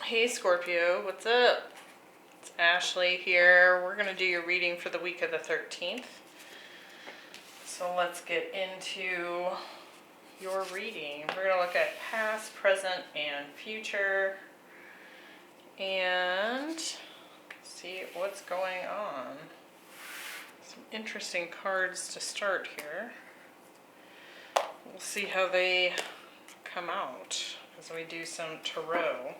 Hey Scorpio, what's up? It's Ashley here. We're going to do your reading for the week of the 13th. So let's get into your reading. We're going to look at past, present, and future. And see what's going on. Some interesting cards to start here. We'll see how they come out as we do some tarot.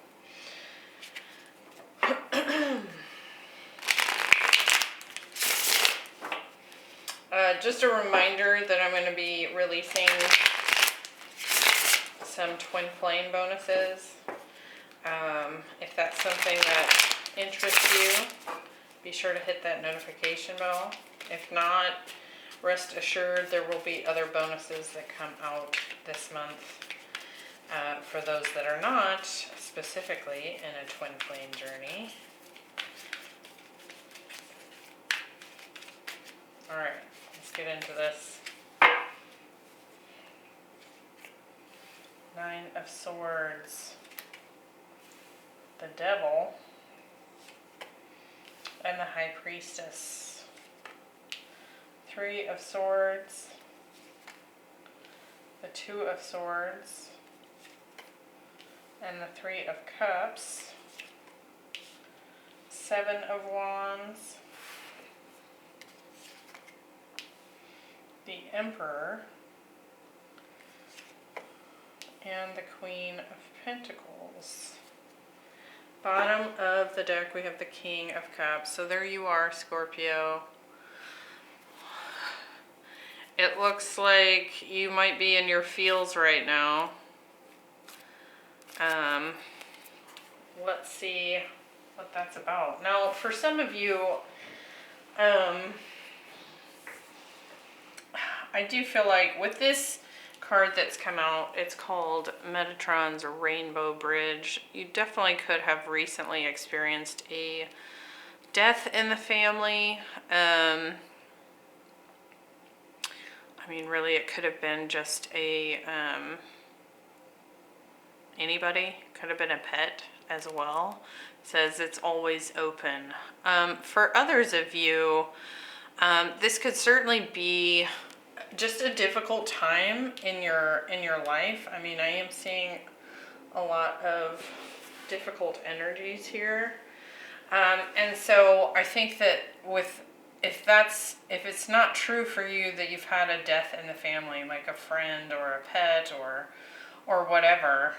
Just a reminder that I'm going to be releasing some twin flame bonuses. If that's something that interests you, be sure to hit that notification bell. If not, rest assured there will be other bonuses that come out this month for those that are not specifically in a twin flame journey. Alright, let's get into this. Nine of Swords, the Devil, and the High Priestess. Three of Swords, the Two of Swords, and the Three of Cups. Seven of Wands, the Emperor, and the Queen of Pentacles. Bottom of the deck we have the King of Cups. So there you are, Scorpio. It looks like you might be in your feels right now. Let's see what that's about. Now, for some of you, I do feel like with this card that's come out, it's called Metatron's Rainbow Bridge. You definitely could have recently experienced a death in the family. I mean, really, it could have been just a anybody. Could have been a pet as well. It says it's always open. For others of you, this could certainly be just a difficult time in your life. I mean, I am seeing a lot of difficult energies here, and so I think that if it's not true for you that you've had a death in the family, like a friend or a pet or whatever,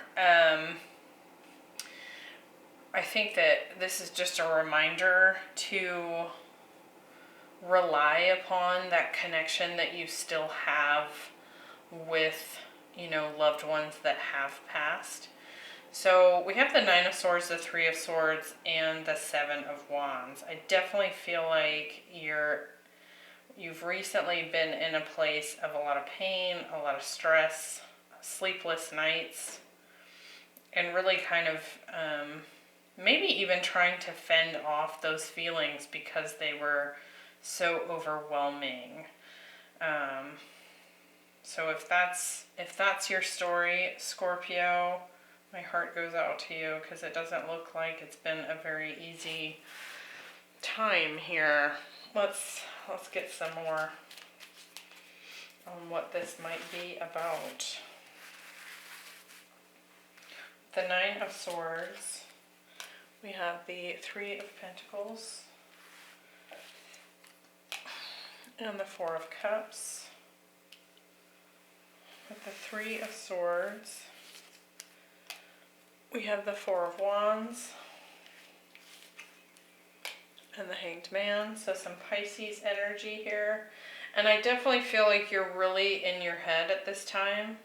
I think that this is just a reminder to rely upon that connection that you still have with, loved ones that have passed. So we have the Nine of Swords, the Three of Swords, and the Seven of Wands. I definitely feel like you've recently been in a place of a lot of pain, a lot of stress, sleepless nights, and really kind of maybe even trying to fend off those feelings because they were so overwhelming. So if that's your story, Scorpio, my heart goes out to you, because it doesn't look like it's been a very easy time here. Let's get some more on what this might be about. The Nine of Swords, we have the Three of Pentacles, and the Four of Cups. With the Three of Swords, we have the Four of Wands, and the Hanged Man. So some Pisces energy here. And I definitely feel like you're really in your head at this time.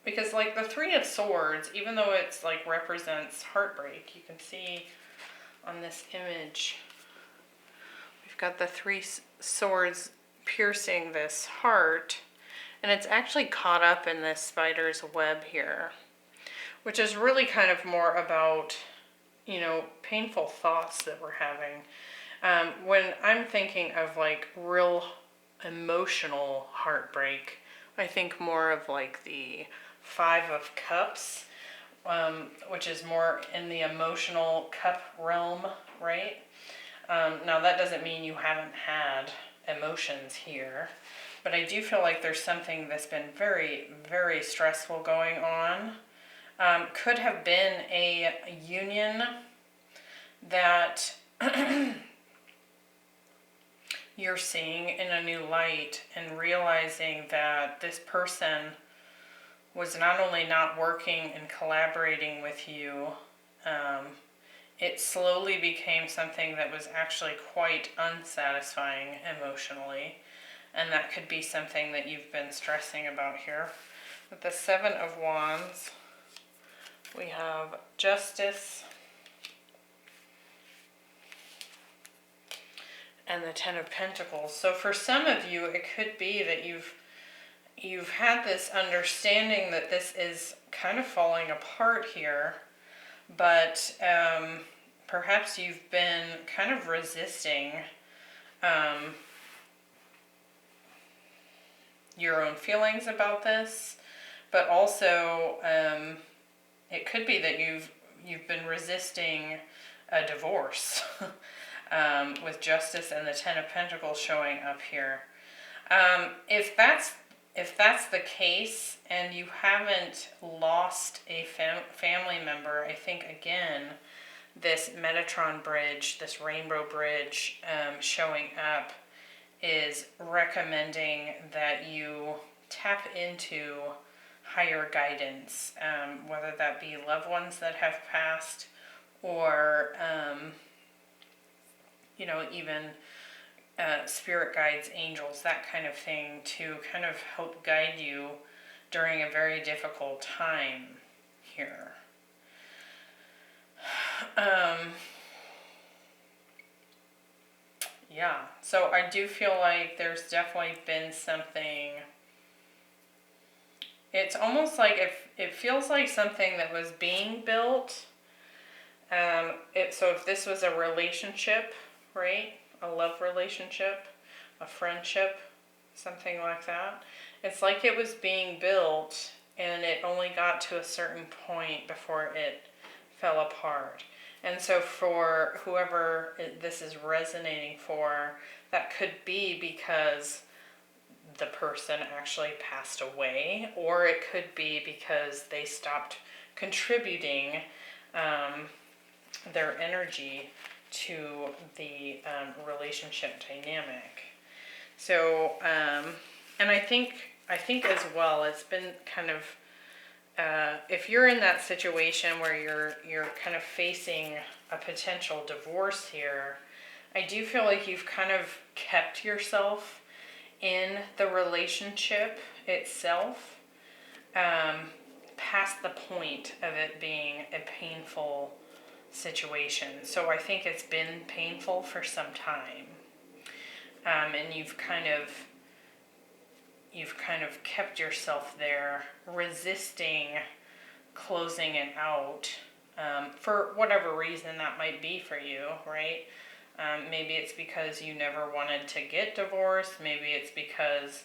Because like the Three of Swords, even though it's like represents heartbreak, you can see on this image, we've got the Three Swords piercing this heart, and it's actually caught up in this spider's web here, which is really kind of more about, painful thoughts that we're having. When I'm thinking of like real emotional heartbreak, I think more of like the Five of Cups, which is more in the emotional cup realm, right? Now that doesn't mean you haven't had emotions here, but I do feel like there's something that's been very, very stressful going on. Could have been a union that you're seeing in a new light and realizing that this person was not only not working and collaborating with you, it slowly became something that was actually quite unsatisfying emotionally. And that could be something that you've been stressing about here. With the Seven of Wands, we have Justice and the Ten of Pentacles. So for some of you, it could be that you've had this understanding that this is kind of falling apart here, but perhaps you've been kind of resisting your own feelings about this, but also it could be that you've been resisting a divorce with Justice and the Ten of Pentacles showing up here. If that's the case and you haven't lost a family member, I think again this Metatron bridge, this rainbow bridge showing up is recommending that you tap into higher guidance, whether that be loved ones that have passed or, even spirit guides, angels, that kind of thing, to kind of help guide you during a very difficult time here. Yeah, so I do feel like there's definitely been something. It's almost like it feels like something that was being built. So if this was a relationship, right? A love relationship, a friendship, something like that. It's like it was being built and it only got to a certain point before it fell apart. And so for whoever this is resonating for, that could be because the person actually passed away, or it could be because they stopped contributing their energy to the relationship dynamic. So, and I think as well, it's been kind of, if you're in that situation where you're kind of facing a potential divorce here, I do feel like you've kind of kept yourself in the relationship itself, past the point of it being a painful situation. So I think it's been painful for some time, and you've kind of kept yourself there, resisting closing it out, for whatever reason that might be for you, right? Maybe it's because you never wanted to get divorced. Maybe it's because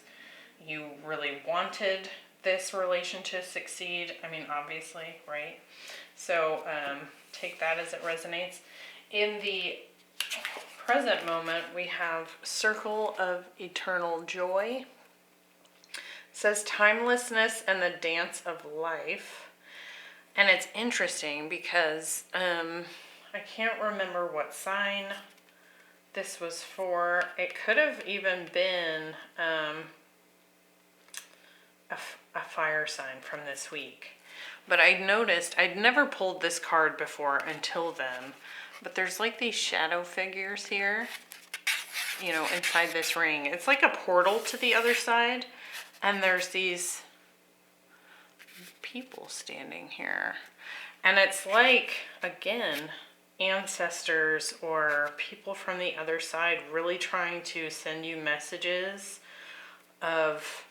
you really wanted this relationship to succeed. I mean, obviously, right? So take that as it resonates. In the present moment, we have Circle of Eternal Joy. It says timelessness and the dance of life. And it's interesting because I can't remember what sign this was for. It could have even been a fire sign from this week. But I noticed, I'd never pulled this card before until then, but there's like these shadow figures here, inside this ring. It's like a portal to the other side, and there's these people standing here. And it's like, again, ancestors or people from the other side really trying to send you messages of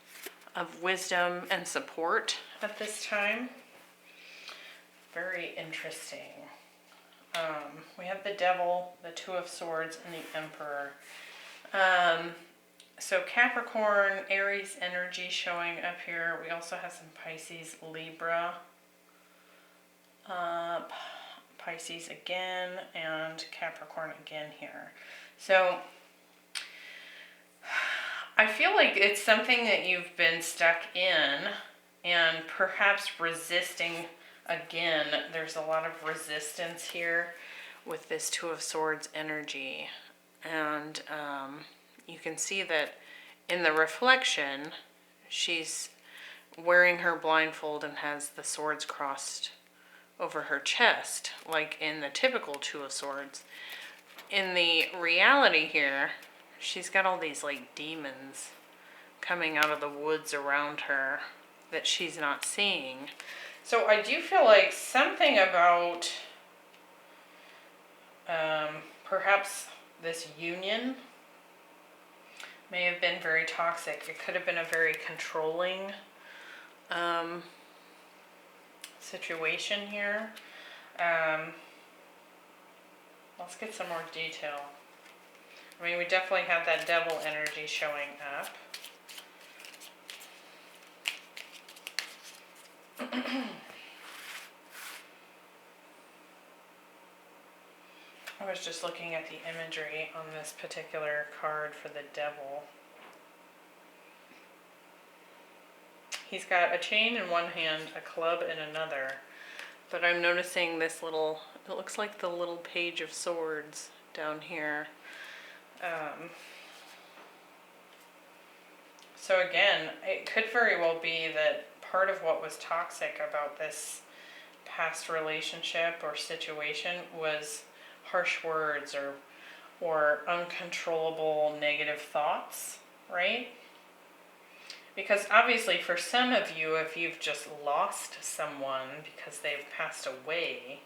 wisdom and support at this time. Very interesting. We have the Devil, the Two of Swords, and the Emperor. So Capricorn, Aries energy showing up here. We also have some Pisces, Libra, Pisces again, and Capricorn again here. So I feel like it's something that you've been stuck in and perhaps resisting again. There's a lot of resistance here with this Two of Swords energy. And you can see that in the reflection, she's wearing her blindfold and has the swords crossed over her chest, like in the typical Two of Swords. In the reality here, she's got all these like demons coming out of the woods around her that she's not seeing. So I do feel like something about perhaps this union may have been very toxic. It could have been a very controlling situation here. Let's get some more detail. I mean, we definitely have that devil energy showing up. I was just looking at the imagery on this particular card for the devil. He's got a chain in one hand, a club in another. But I'm noticing this little, it looks like the little page of swords down here. So again, it could very well be that part of what was toxic about this past relationship or situation was harsh words or uncontrollable negative thoughts, right? Because obviously for some of you, if you've just lost someone because they've passed away,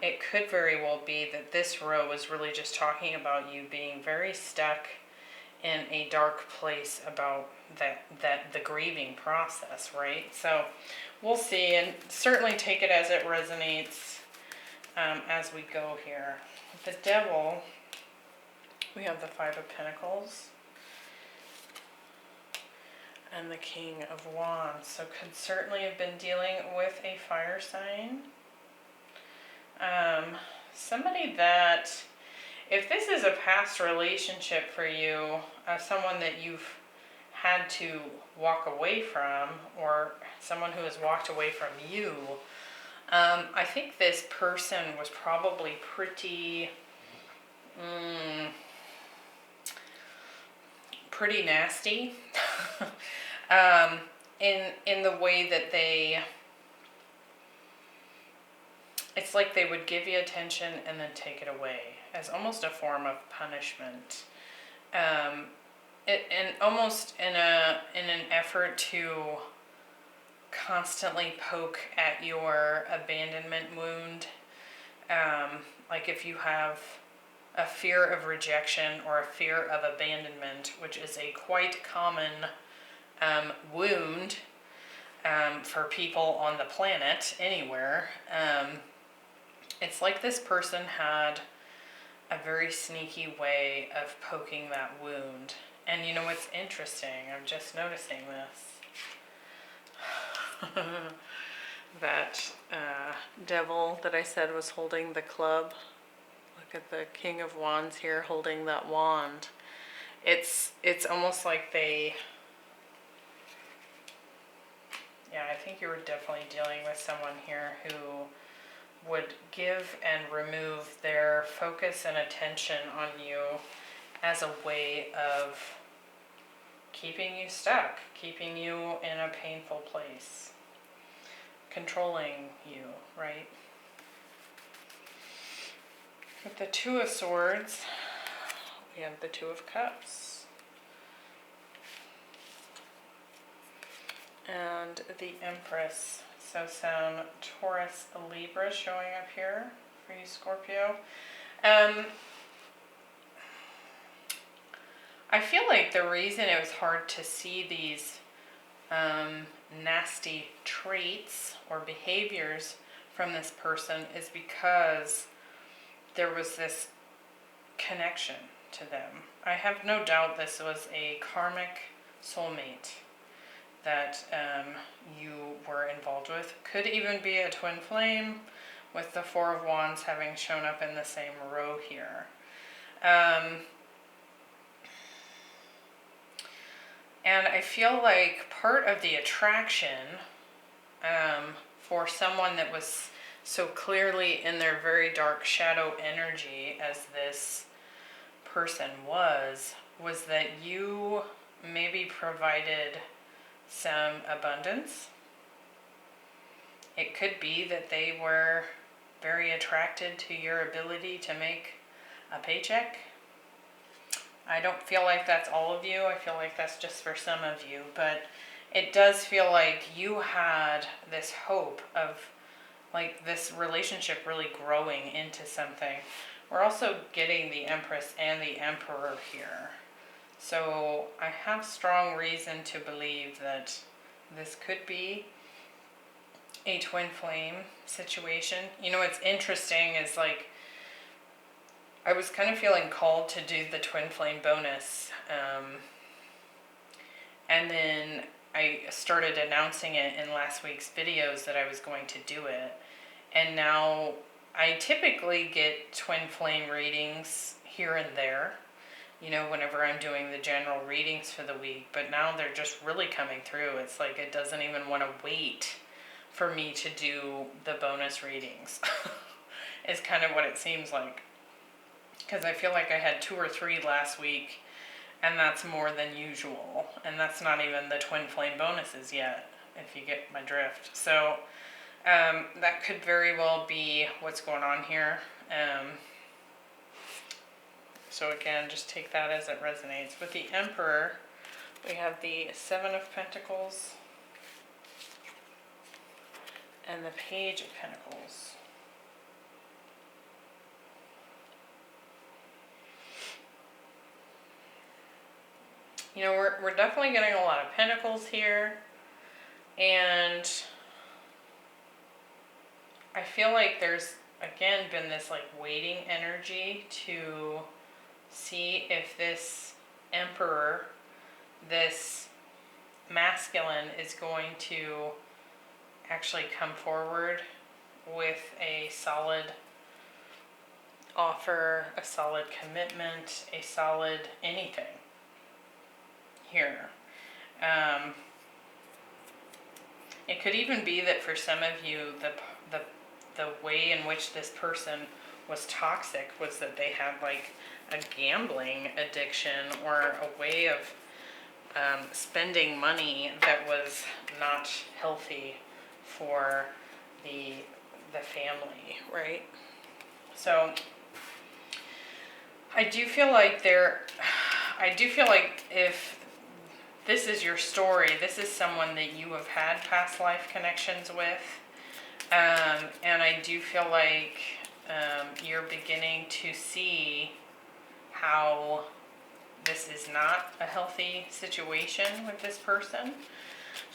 it could very well be that this row is really just talking about you being very stuck in a dark place about the grieving process, right? So we'll see, and certainly take it as it resonates as we go here. The devil, we have the Five of Pentacles and the King of Wands. So could certainly have been dealing with a fire sign. Somebody that, if this is a past relationship for you, someone that you've had to walk away from, or someone who has walked away from you, I think this person was probably pretty nasty in the way that it's like they would give you attention and then take it away as almost a form of punishment. And almost in an effort to constantly poke at your abandonment wound. Like if you have a fear of rejection or a fear of abandonment, which is a quite common wound for people on the planet, anywhere. It's like this person had a very sneaky way of poking that wound. And you know what's interesting? I'm just noticing this. That devil that I said was holding the club. Look at the King of Wands here holding that wand. It's almost like they... Yeah, I think you were definitely dealing with someone here who would give and remove their focus and attention on you as a way of keeping you stuck, keeping you in a painful place, controlling you, right? With the Two of Swords, we have the Two of Cups and the Empress. So some Taurus, Libra showing up here for you, Scorpio. I feel like the reason it was hard to see these nasty traits or behaviors from this person is because there was this connection to them. I have no doubt this was a karmic soulmate that you were involved with. Could even be a twin flame, with the Four of Wands having shown up in the same row here. And I feel like part of the attraction for someone that was so clearly in their very dark shadow energy as this person was that you maybe provided some abundance. It could be that they were very attracted to your ability to make a paycheck. I don't feel like that's all of you. I feel like that's just for some of you. But it does feel like you had this hope of like this relationship really growing into something. We're also getting the Empress and the Emperor here. So I have strong reason to believe that this could be a twin flame situation. You know, what's interesting is like, I was kind of feeling called to do the twin flame bonus. And then I started announcing it in last week's videos that I was going to do it. And now I typically get twin flame readings here and there, you know, whenever I'm doing the general readings for the week. But now they're just really coming through. It's like it doesn't even want to wait for me to do the bonus readings. Is kind of what it seems like. Because I feel like I had 2 or 3 last week, and that's more than usual. And that's not even the twin flame bonuses yet, if you get my drift. So that could very well be what's going on here. So again, just take that as it resonates. With the Emperor, we have the 7 of Pentacles and the Page of Pentacles. You know, we're definitely getting a lot of pentacles here, and I feel like there's, again, been this like waiting energy to see if this Emperor, this masculine, is going to actually come forward with a solid offer, a solid commitment, a solid anything here. It could even be that for some of you, the way in which this person was toxic was that they had like a gambling addiction or a way of spending money that was not healthy for the family, right? So I do feel like if this is your story, this is someone that you have had past life connections with. And I do feel like you're beginning to see how this is not a healthy situation with this person.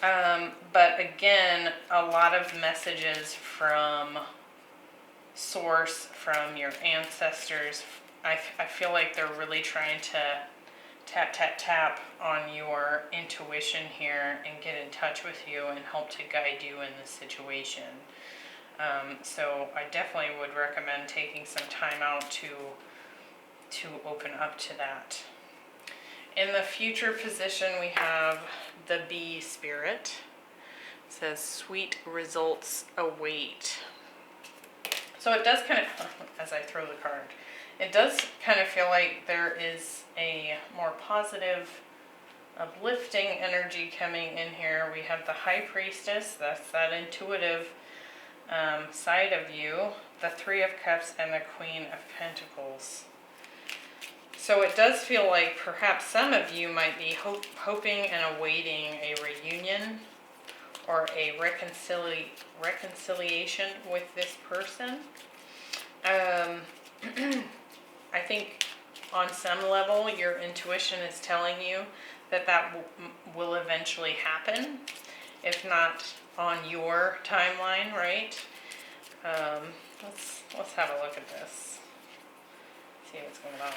But again, a lot of messages from source, from your ancestors, I feel like they're really trying to tap on your intuition here and get in touch with you and help to guide you in this situation. So I definitely would recommend taking some time out to open up to that. In the future position, we have the Bee Spirit. It says, sweet results await. So it does kind of, as I throw the card, it does kind of feel like there is a more positive, uplifting energy coming in here. We have the High Priestess, that's that intuitive side of you, the Three of Cups, and the Queen of Pentacles. So it does feel like perhaps some of you might be hoping and awaiting a reunion or a reconciliation with this person. I think on some level your intuition is telling you that will eventually happen, if not on your timeline, right? Let's have a look at this. See what's going on.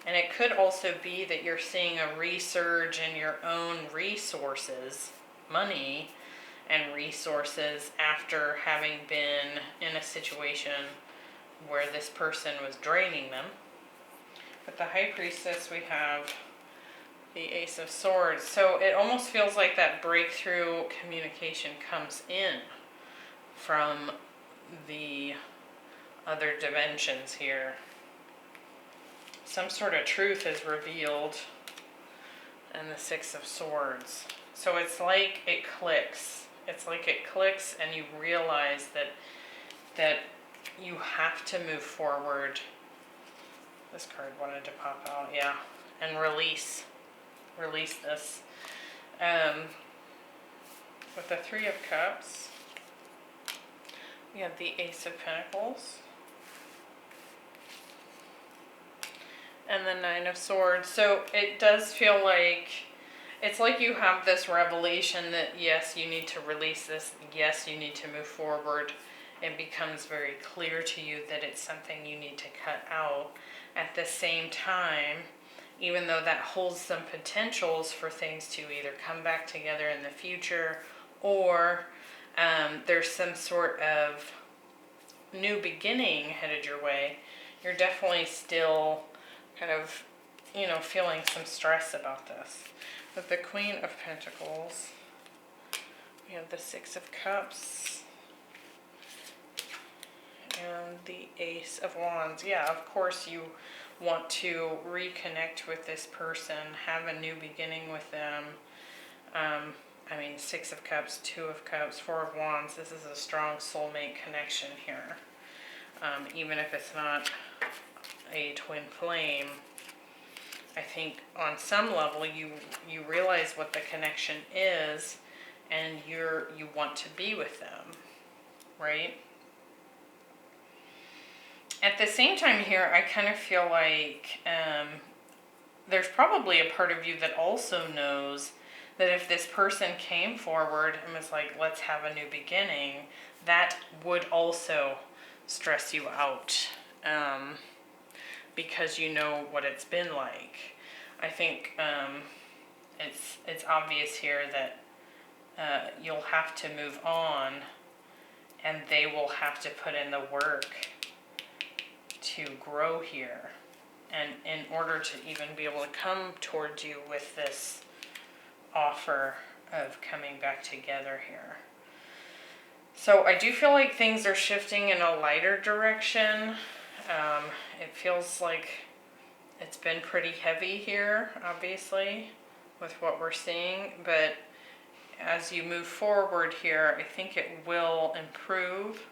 And it could also be that you're seeing a resurge in your own resources, money and resources, after having been in a situation where this person was draining them. With the High Priestess, we have the Ace of Swords. So it almost feels like that breakthrough communication comes in from the other dimensions here. Some sort of truth is revealed in the Six of Swords. So it's like it clicks. It's like it clicks and you realize that you have to move forward. This card wanted to pop out, yeah. And release this. With the Three of Cups, we have the Ace of Pentacles. And the Nine of Swords. So it does feel like, it's like you have this revelation that yes, you need to release this. Yes, you need to move forward. It becomes very clear to you that it's something you need to cut out. At the same time, even though that holds some potentials for things to either come back together in the future, or there's some sort of new beginning headed your way, you're definitely still kind of, feeling some stress about this. With the Queen of Pentacles, we have the Six of Cups and the Ace of Wands. Yeah, of course you want to reconnect with this person, have a new beginning with them. Six of Cups, Two of Cups, Four of Wands. This is a strong soulmate connection here. Even if it's not a twin flame, I think on some level you realize what the connection is, and you want to be with them, right? At the same time here, I kind of feel like there's probably a part of you that also knows that if this person came forward and was like, let's have a new beginning, that would also stress you out, because you know what it's been like. I think it's obvious here that you'll have to move on, and they will have to put in the work to grow here, and in order to even be able to come towards you with this offer of coming back together here. So I do feel like things are shifting in a lighter direction. It feels like it's been pretty heavy here, obviously, with what we're seeing, but as you move forward here, I think it will improve.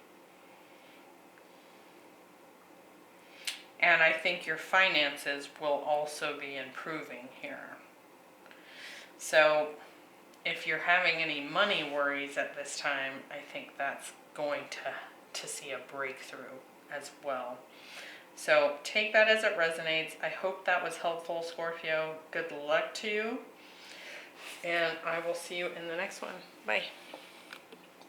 And I think your finances will also be improving here. So if you're having any money worries at this time, I think that's going to see a breakthrough as well. So take that as it resonates. I hope that was helpful, Scorpio. Good luck to you. And I will see you in the next one. Bye.